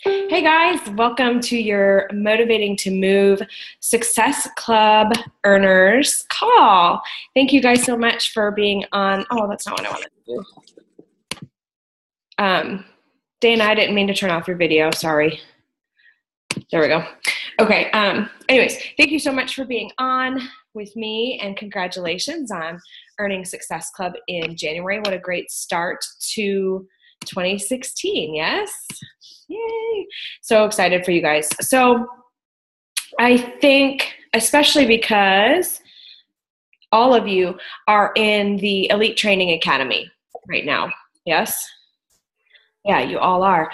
Hey guys, welcome to your Motivating to Move Success Club Earners call. Thank you guys so much for being on. Oh, that's not what I wanted to do. Dana, I didn't mean to turn off your video. Sorry. There we go. Okay. Anyways, thank you so much for being on with me, and congratulations on earning Success Club in January. What a great start to 2016. Yes. Yay. So excited for you guys. So I think, especially because all of you are in the Elite Training Academy right now. Yes? Yeah, you all are.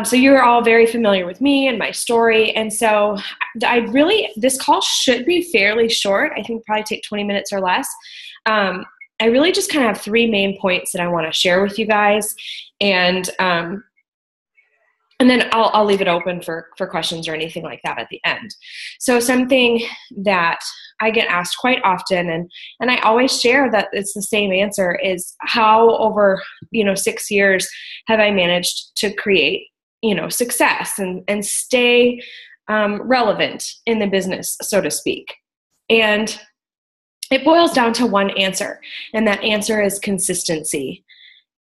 So you're all very familiar with me and my story. And so this call should be fairly short. I think probably take 20 minutes or less. I really just kind of have three main points that I want to share with you guys. And then I'll leave it open for questions or anything like that at the end. So something that I get asked quite often, and I always share that it's the same answer, is how over 6 years have I managed to create success and stay relevant in the business, so to speak. And it boils down to one answer, and that answer is consistency.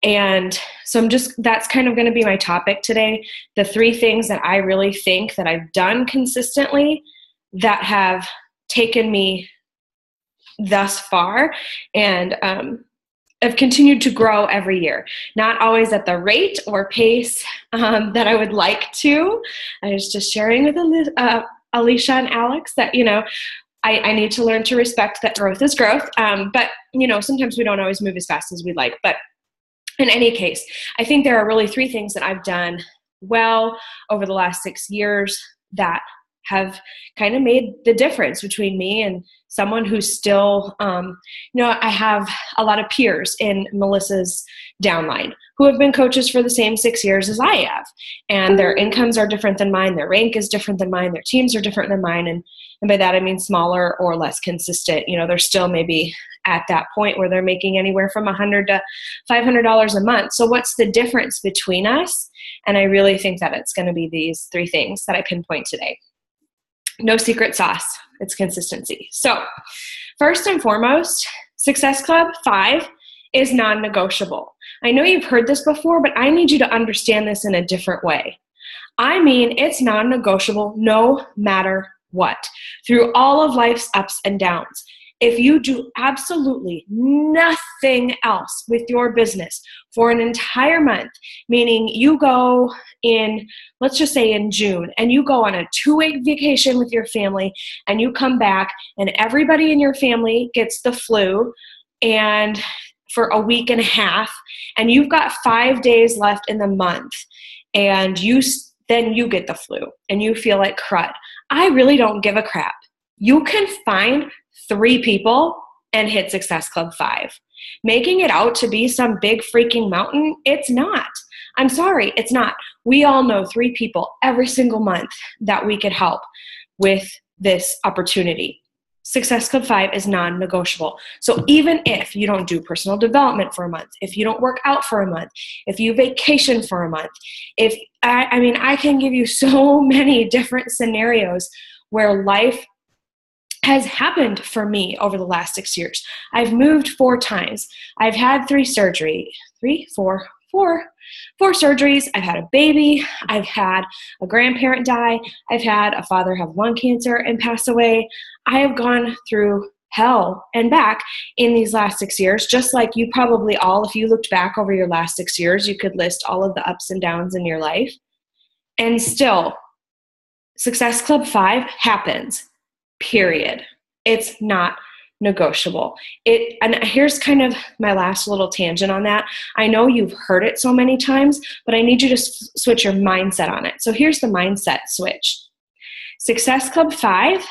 And so that's kind of going to be my topic today. The three things that I really think that I've done consistently that have taken me thus far and have continued to grow every year. Not always at the rate or pace that I would like to. I was just sharing with Alicia and Alex that, I need to learn to respect that growth is growth. But sometimes we don't always move as fast as we'd like. But in any case, I think there are really three things that I've done well over the last 6 years that have kind of made the difference between me and someone who's still, I have a lot of peers in Melissa's downline who have been coaches for the same 6 years as I have. And their incomes are different than mine. Their rank is different than mine. Their teams are different than mine. And by that, I mean smaller or less consistent. They're still maybe at that point where they're making anywhere from $100 to $500 a month. So what's the difference between us? And I really think that it's going to be these three things that I pinpoint today. No secret sauce. It's consistency. So first and foremost, Success Club 5 is non-negotiable. I know you've heard this before, but I need you to understand this in a different way. I mean, it's non-negotiable no matter what, through all of life's ups and downs. If you do absolutely nothing else with your business for an entire month, meaning you go in, let's just say in June, and you go on a 2-week vacation with your family, and you come back and everybody in your family gets the flu and for a week and a half, and you've got 5 days left in the month, and then you get the flu and you feel like crud. I really don't give a crap. You can find 3 people and hit Success Club 5. Making it out to be some big freaking mountain, it's not. I'm sorry, it's not. We all know 3 people every single month that we could help with this opportunity. Success Club 5 is non-negotiable. So even if you don't do personal development for a month, if you don't work out for a month, if you vacation for a month, I can give you so many different scenarios where life has happened for me over the last 6 years. I've moved 4 times. I've had 4 surgeries. I've had a baby. I've had a grandparent die. I've had a father have lung cancer and pass away. I have gone through hell and back in these last 6 years, just like you probably all, if you looked back over your last 6 years, you could list all of the ups and downs in your life. And still, Success Club 5 happens. Period. It's not negotiable. And here's kind of my last little tangent on that. I know you've heard it so many times, but I need you to switch your mindset on it. So here's the mindset switch. Success Club 5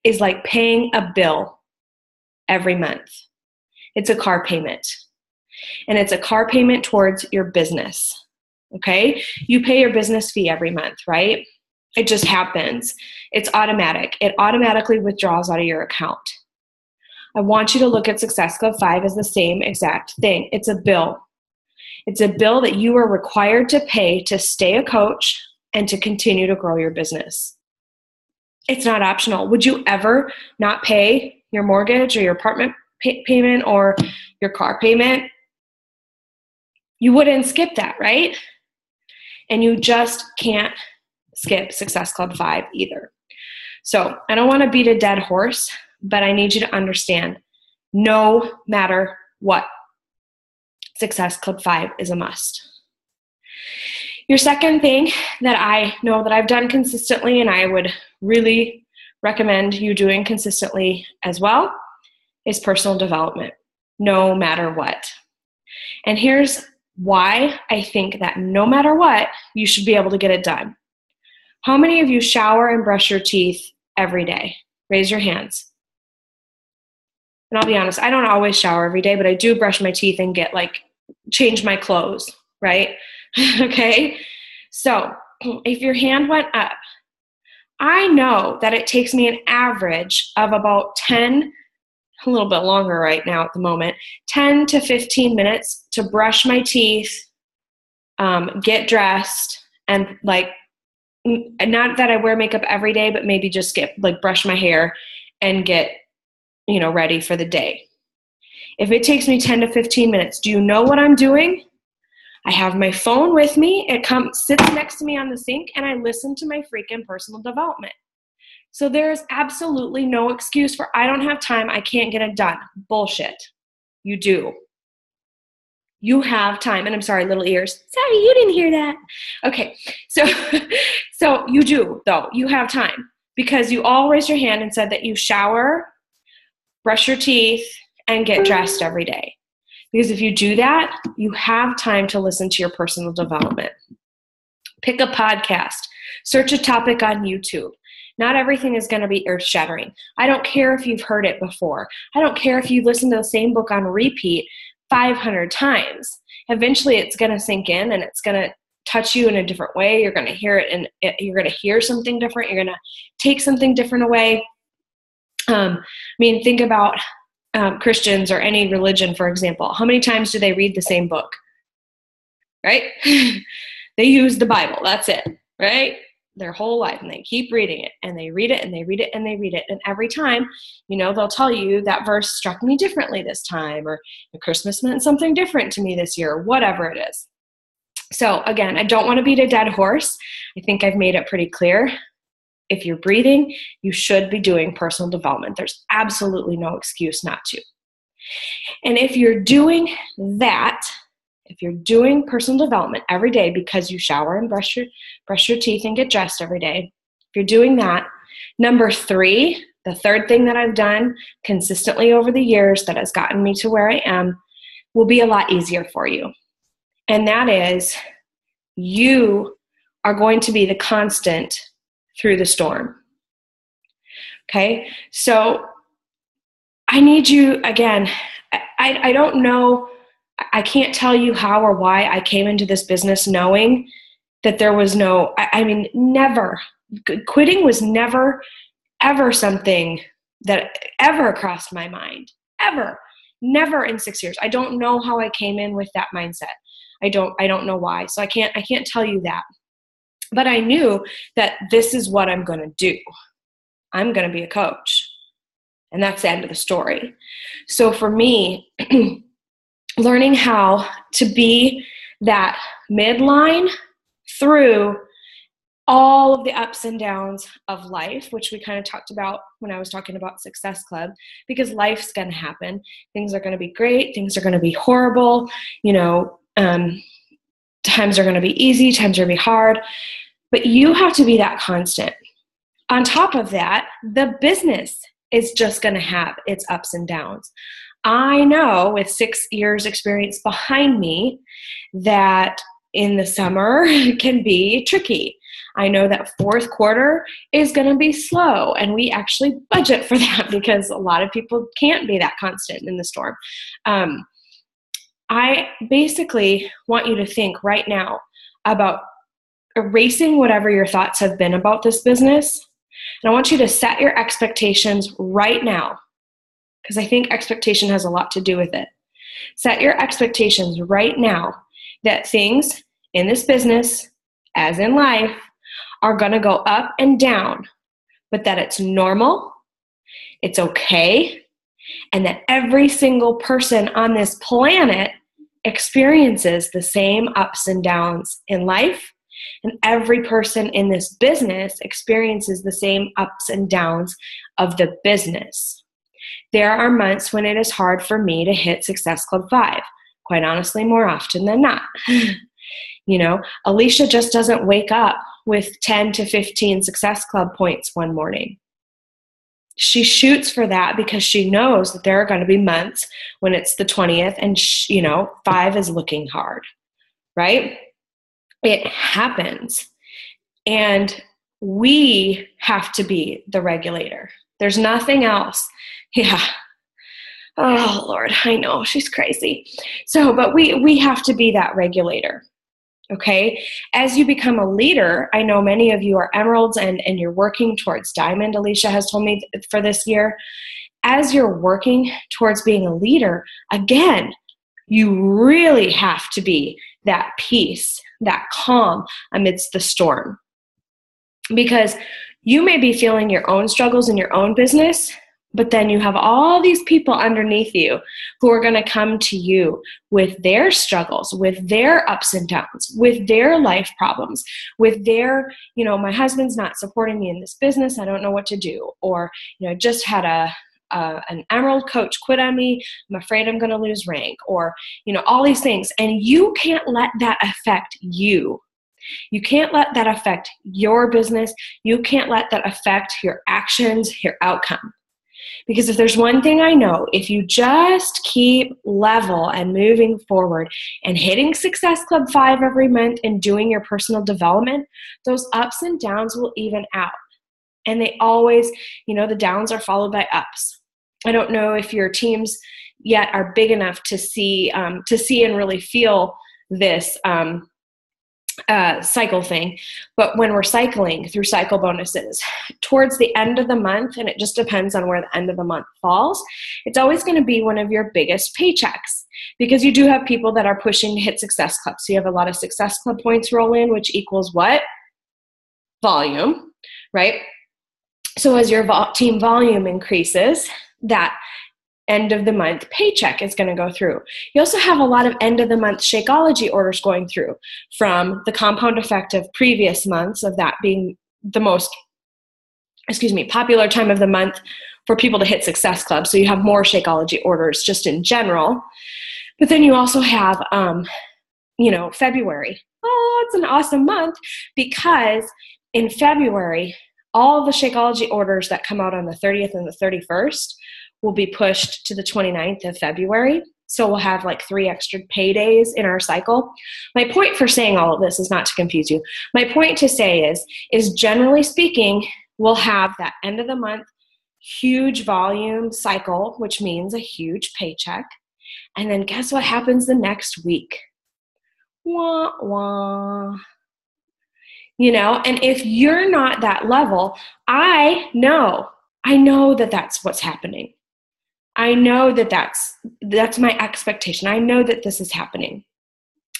is like paying a bill every month. It's a car payment. And it's a car payment towards your business. Okay? You pay your business fee every month, right? It just happens. It's automatic. It automatically withdraws out of your account. I want you to look at Success Club 5 as the same exact thing. It's a bill. It's a bill that you are required to pay to stay a coach, and to continue to grow your business. It's not optional. Would you ever not pay your mortgage or your apartment payment or your car payment? You wouldn't skip that, right? And you just can't skip Success Club 5 either. So I don't want to beat a dead horse, but I need you to understand, no matter what, Success Club 5 is a must. Your second thing that I know that I've done consistently, and I would really recommend you doing consistently as well, is personal development, no matter what. And here's why I think that no matter what, you should be able to get it done. How many of you shower and brush your teeth every day? Raise your hands. And I'll be honest, I don't always shower every day, but I do brush my teeth and change my clothes, right? Okay? So if your hand went up, I know that it takes me an average of about 10, a little bit longer right now at the moment, 10 to 15 minutes to brush my teeth, get dressed, and not that I wear makeup every day, but maybe just brush my hair and get, ready for the day. If it takes me 10 to 15 minutes, do you know what I'm doing? I have my phone with me. It sits next to me on the sink, and I listen to my freaking personal development. So there's absolutely no excuse for I don't have time, I can't get it done. Bullshit. You do. You have time. And I'm sorry, little ears. Sorry, you didn't hear that. Okay, so you do, though. You have time because you all raised your hand and said that you shower, brush your teeth, and get dressed every day. Because if you do that, you have time to listen to your personal development. Pick a podcast. Search a topic on YouTube. Not everything is going to be earth-shattering. I don't care if you've heard it before. I don't care if you've listened to the same book on repeat 500 times. Eventually, it's going to sink in, and it's going to touch you in a different way. You're going to hear it, and you're going to hear something different. You're going to take something different away. Think about Christians or any religion, for example. How many times do they read the same book? Right? They use the Bible. That's it. Right? Their whole life, and they keep reading it, and they read it, and they read it, and they read it. And every time, they'll tell you that verse struck me differently this time, or Christmas meant something different to me this year, whatever it is. So again, I don't want to beat a dead horse. I think I've made it pretty clear. If you're breathing, you should be doing personal development. There's absolutely no excuse not to. And if you're doing that, if you're doing personal development every day because you shower and brush your teeth and get dressed every day, if you're doing that, number 3, the third thing that I've done consistently over the years that has gotten me to where I am, will be a lot easier for you. And that is, you are going to be the constant through the storm. Okay? So I need you, again, I don't know, I can't tell you how or why I came into this business knowing that there was never, quitting was never, ever something that ever crossed my mind, ever, never in 6 years. I don't know how I came in with that mindset. I don't know why. So I can't tell you that. But I knew that this is what I'm going to do. I'm going to be a coach. And that's the end of the story. So for me, learning how to be that midline through all of the ups and downs of life, which we kind of talked about when I was talking about Success Club, because life's going to happen. Things are going to be great. Things are going to be horrible. Times are going to be easy. Times are going to be hard. But you have to be that constant. On top of that, the business is just going to have its ups and downs. I know with 6 years experience behind me that in the summer can be tricky. I know that fourth quarter is going to be slow, and we actually budget for that because a lot of people can't be that constant in the storm. I basically want you to think right now about erasing whatever your thoughts have been about this business. And I want you to set your expectations right now, because I think expectation has a lot to do with it. Set your expectations right now that things in this business, as in life, are going to go up and down, but that it's normal, it's okay, and that every single person on this planet experiences the same ups and downs in life, and every person in this business experiences the same ups and downs of the business. There are months when it is hard for me to hit Success Club 5, quite honestly, more often than not. You know, Alicia just doesn't wake up with 10 to 15 Success Club points one morning. She shoots for that because she knows that there are going to be months when it's the 20th and, 5 is looking hard, right? It happens. And we have to be the regulator. There's nothing else. Yeah. Oh, Lord, I know, she's crazy. So, but we have to be that regulator. Okay. As you become a leader, I know many of you are emeralds and you're working towards diamond, Alicia has told me for this year. As you're working towards being a leader, again, you really have to be that peace, that calm amidst the storm. Because you may be feeling your own struggles in your own business, but then you have all these people underneath you who are going to come to you with their struggles, with their ups and downs, with their life problems, with their, my husband's not supporting me in this business, I don't know what to do. Or, just had an emerald coach quit on me, I'm afraid I'm going to lose rank. Or, all these things. And you can't let that affect you. You can't let that affect your business. You can't let that affect your actions, your outcome. Because if there's one thing I know, if you just keep level and moving forward and hitting Success Club 5 every month and doing your personal development, those ups and downs will even out. And they always, the downs are followed by ups. I don't know if your teams yet are big enough to see and really feel this cycle thing. But when we're cycling through cycle bonuses, towards the end of the month, and it just depends on where the end of the month falls, it's always going to be one of your biggest paychecks because you do have people that are pushing to hit Success Club. So you have a lot of Success Club points roll in, which equals what? Volume, right? So as your team volume increases, that end of the month paycheck is going to go through. You also have a lot of end of the month Shakeology orders going through from the compound effect of previous months, of that being the most, popular time of the month for people to hit Success Club. So you have more Shakeology orders just in general. But then you also have, February. Oh, it's an awesome month because in February, all the Shakeology orders that come out on the 30th and the 31st will be pushed to the 29th of February. So we'll have like 3 extra paydays in our cycle. My point for saying all of this is not to confuse you. My point to say is generally speaking, we'll have that end of the month huge volume cycle, which means a huge paycheck. And then guess what happens the next week? Wah, wah. And if you're not that level, I know that that's what's happening. I know that that's my expectation. I know that this is happening.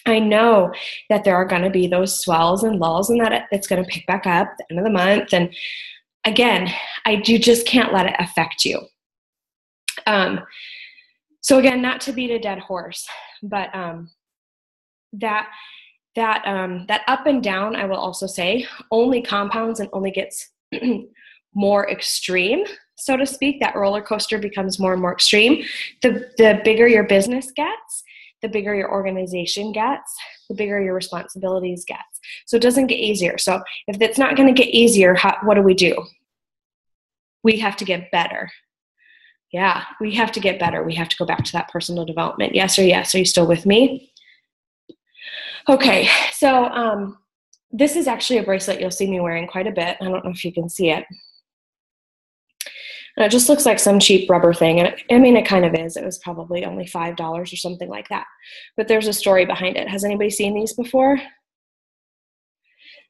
I know that there are going to be those swells and lulls and that it's going to pick back up at the end of the month. And again, you just can't let it affect you. So again, not to beat a dead horse, but that up and down, I will also say, only compounds and only gets more extreme, so to speak. That roller coaster becomes more and more extreme. The bigger your business gets, the bigger your organization gets, the bigger your responsibilities gets. So it doesn't get easier. So if it's not going to get easier, what do? We have to get better. Yeah, we have to get better. We have to go back to that personal development. Yes or yes? Are you still with me? Okay, so this is actually a bracelet you'll see me wearing quite a bit. I don't know if you can see it. And it just looks like some cheap rubber thing. And it kind of is. It was probably only $5 or something like that. But there's a story behind it. Has anybody seen these before?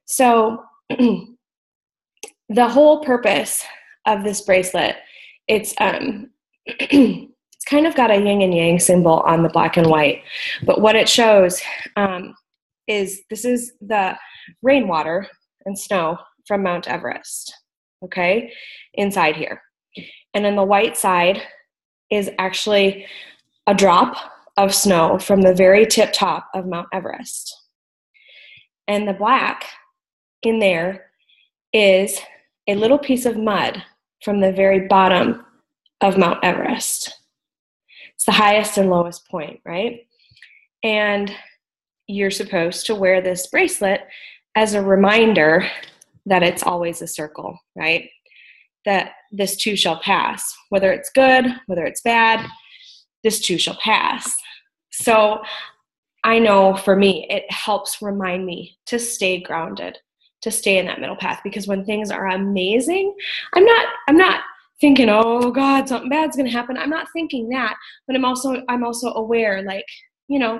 So the whole purpose of this bracelet, it's kind of got a yin and yang symbol on the black and white. But what it shows is this is the rainwater and snow from Mount Everest, okay, inside here. And then the white side is actually a drop of snow from the very tip top of Mount Everest. And the black in there is a little piece of mud from the very bottom of Mount Everest. It's the highest and lowest point, right? And you're supposed to wear this bracelet as a reminder that it's always a circle, right? That this too shall pass. Whether it's good, whether it's bad, this too shall pass. So I know for me, it helps remind me to stay grounded, to stay in that middle path, because when things are amazing, I'm not thinking, oh God, something bad's going to happen. I'm not thinking that, but I'm also aware, like, you know,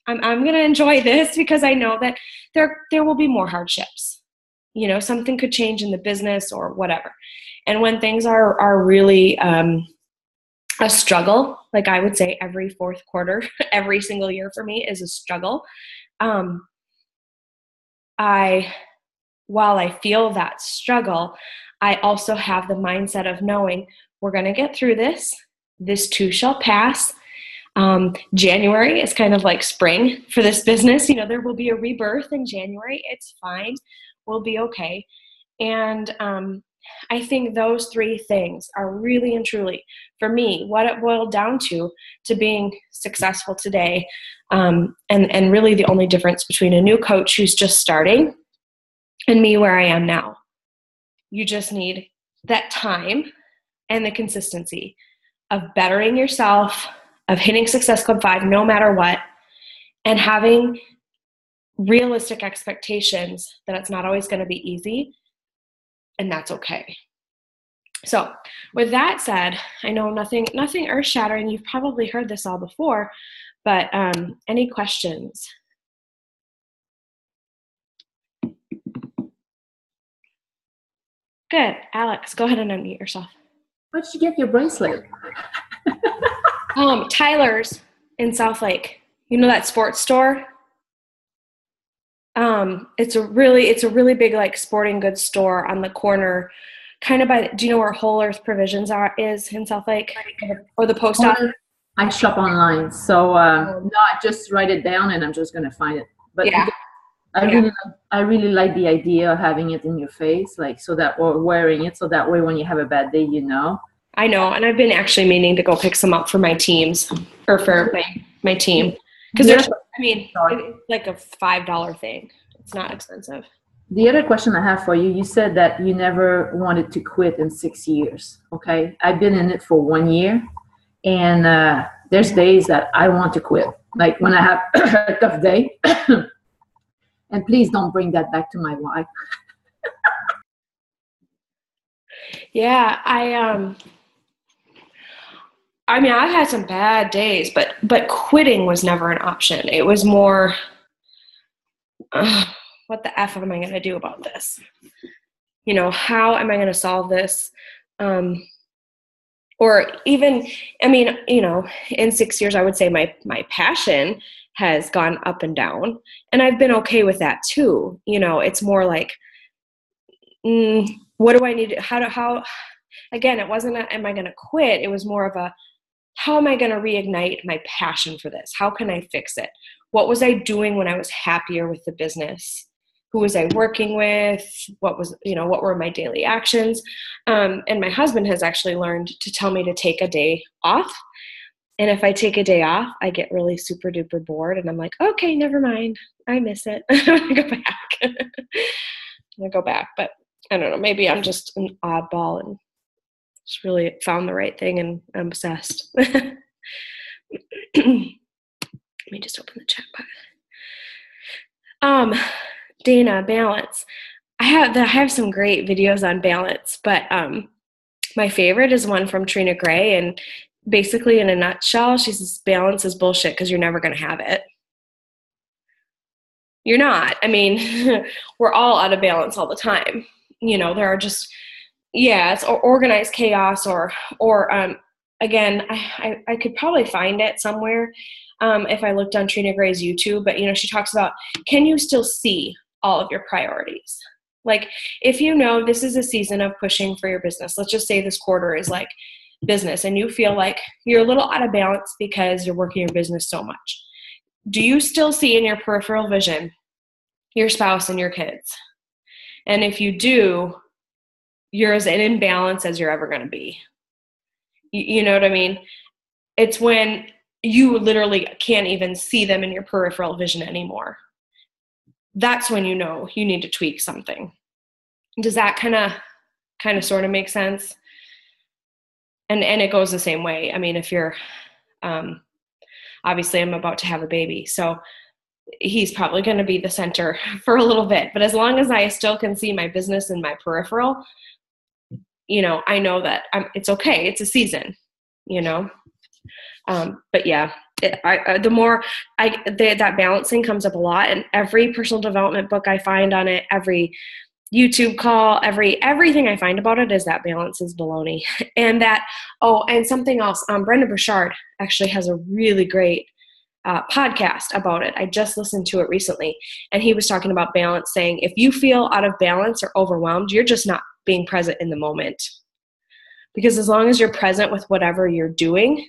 I'm going to enjoy this because I know that there will be more hardships. You know, something could change in the business or whatever. And when things are really a struggle, like I would say every fourth quarter, every single year for me is a struggle. While I feel that struggle, I also have the mindset of knowing we're going to get through this. This too shall pass. January is kind of like spring for this business. You know, there will be a rebirth in January. It's fine. We'll be okay. And I think those three things are really and truly, for me, what it boiled down to being successful today. And really the only difference between a new coach who's just starting and me where I am now. You just need that time and the consistency of bettering yourself, of hitting Success Club 5 no matter what, and having realistic expectations that it's not always going to be easy, and that's okay. So with that said, I know nothing earth-shattering. You've probably heard this all before, but any questions? Good. Alex, go ahead and unmute yourself. Where'd you get your bracelet? Tyler's in South Lake. You know that sports store? It's a really big like sporting goods store on the corner, kind of by. Do you know where Whole Earth Provisions is in South Lake, or the post office? I shop online, so no, I just write it down and I'm just gonna find it. But yeah. I really like the idea of having it in your face, like so that, or wearing it so that way when you have a bad day, you know. I know, and I've been actually meaning to go pick some up for my teams, or for my team, because it's like a $5 thing. It's not expensive. The other question I have for you, you said that you never wanted to quit in 6 years. Okay, I've been in it for 1 year, and there's days that I want to quit, like when I have a tough day. And please don't bring that back to my wife. Yeah, I mean, I've had some bad days, but quitting was never an option. It was more, what the F am I going to do about this? You know, how am I going to solve this? Or even, I mean, you know, in 6 years, I would say my passion has gone up and down, and I've been okay with that too. You know, it's more like, what do I need? How, again, it wasn't am I going to quit? It was more of a, how am I going to reignite my passion for this? How can I fix it? What was I doing when I was happier with the business? Who was I working with? What were my daily actions? And my husband has actually learned to tell me to take a day off. And if I take a day off, I get really super duper bored. And I'm like, okay, never mind. I miss it. I'm going to go back. I'm going to go back. But I don't know. Maybe I'm just an oddball and just really found the right thing and I'm obsessed. Let me just open the chat box. Dana, balance. I have some great videos on balance, but my favorite is one from Trina Gray, and basically in a nutshell, she says balance is bullshit because you're never going to have it. You're not. I mean, we're all out of balance all the time. You know, there are just, it's organized chaos or again, I could probably find it somewhere if I looked on Trina Gray's YouTube, but, you know, she talks about, can you still see all of your priorities? Like if you know this is a season of pushing for your business, let's just say this quarter is like business and you feel like you're a little out of balance because you're working your business so much. Do you still see in your peripheral vision your spouse and your kids? And if you do, you're as in imbalance as you're ever going to be. You know what I mean? It's when you literally can't even see them in your peripheral vision anymore. That's when you know you need to tweak something. Does that kind of sort of make sense? And it goes the same way. I mean, if you're, obviously I'm about to have a baby, so he's probably going to be the center for a little bit. But as long as I still can see my business in my peripheral, you know, I know that it's okay. It's a season, you know. But yeah, the more that balancing comes up a lot, and every personal development book I find on it, every YouTube call, everything I find about it is that balance is baloney. And that, and something else, Brenda Burchard actually has a really great podcast about it. I just listened to it recently, and he was talking about balance, saying if you feel out of balance or overwhelmed, you're just not being present in the moment. Because as long as you're present with whatever you're doing,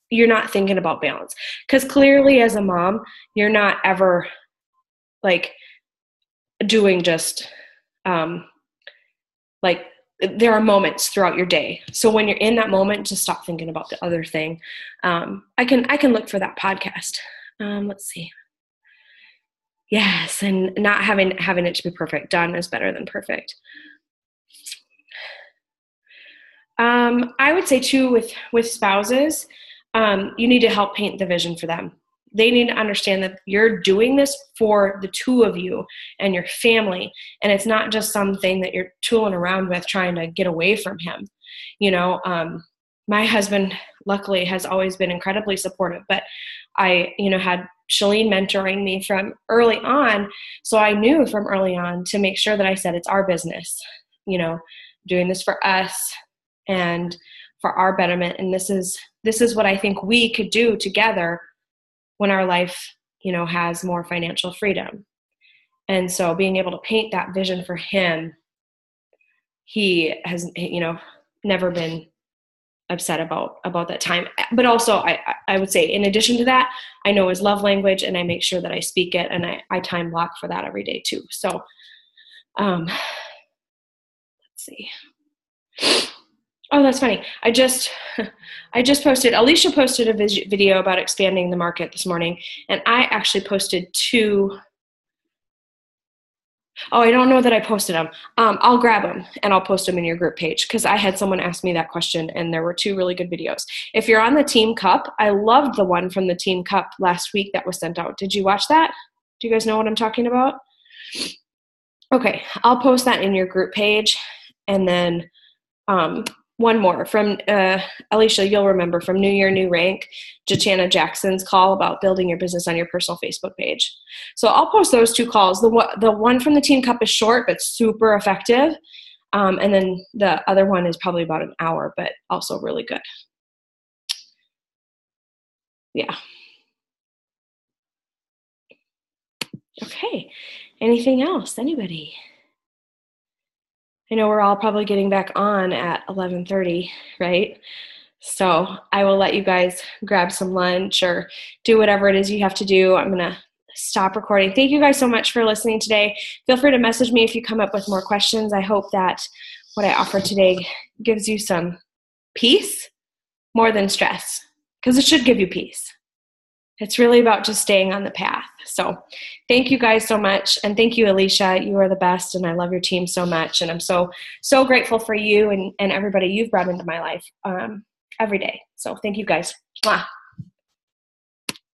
you're not thinking about balance. Because clearly as a mom, you're not ever like doing just like there are moments throughout your day. So when you're in that moment, just stop thinking about the other thing. I can look for that podcast. Let's see. Yes, and not having it to be perfect. Done is better than perfect. I would say too with spouses, you need to help paint the vision for them. They need to understand that you're doing this for the two of you and your family. And it's not just something that you're tooling around with trying to get away from him. You know, my husband luckily has always been incredibly supportive, but I, had Shalene mentoring me from early on. So I knew from early on to make sure that I said, it's our business, doing this for us and for our betterment. And this is what I think we could do together when our life, has more financial freedom. And so being able to paint that vision for him, he has, never been upset about that time. But also I would say in addition to that, I know his love language and I make sure that I speak it, and I time block for that every day too. So, let's see. Oh, that's funny. I just posted, Alicia posted a video about expanding the market this morning, and I actually posted two. Oh, I don't know that I posted them. I'll grab them and I'll post them in your group page, because I had someone ask me that question and there were two really good videos. If you're on the Team Cup, I loved the one from the Team Cup last week that was sent out. Did you watch that? Do you guys know what I'm talking about? Okay, I'll post that in your group page. And then one more from Alicia, you'll remember from New Year, New Rank, Jachana Jackson's call about building your business on your personal Facebook page. So I'll post those two calls. The one from the Team Cup is short, but super effective. And then the other one is probably about an hour, but also really good. Yeah. Okay. Anything else? Anybody? I know we're all probably getting back on at 11:30, right? So I will let you guys grab some lunch or do whatever it is you have to do. I'm going to stop recording. Thank you guys so much for listening today. Feel free to message me if you come up with more questions. I hope that what I offered today gives you some peace more than stress, because it should give you peace. It's really about just staying on the path. So thank you guys so much. And thank you, Alicia. You are the best. And I love your team so much. And I'm so, so grateful for you and everybody you've brought into my life every day. So thank you guys. Mwah.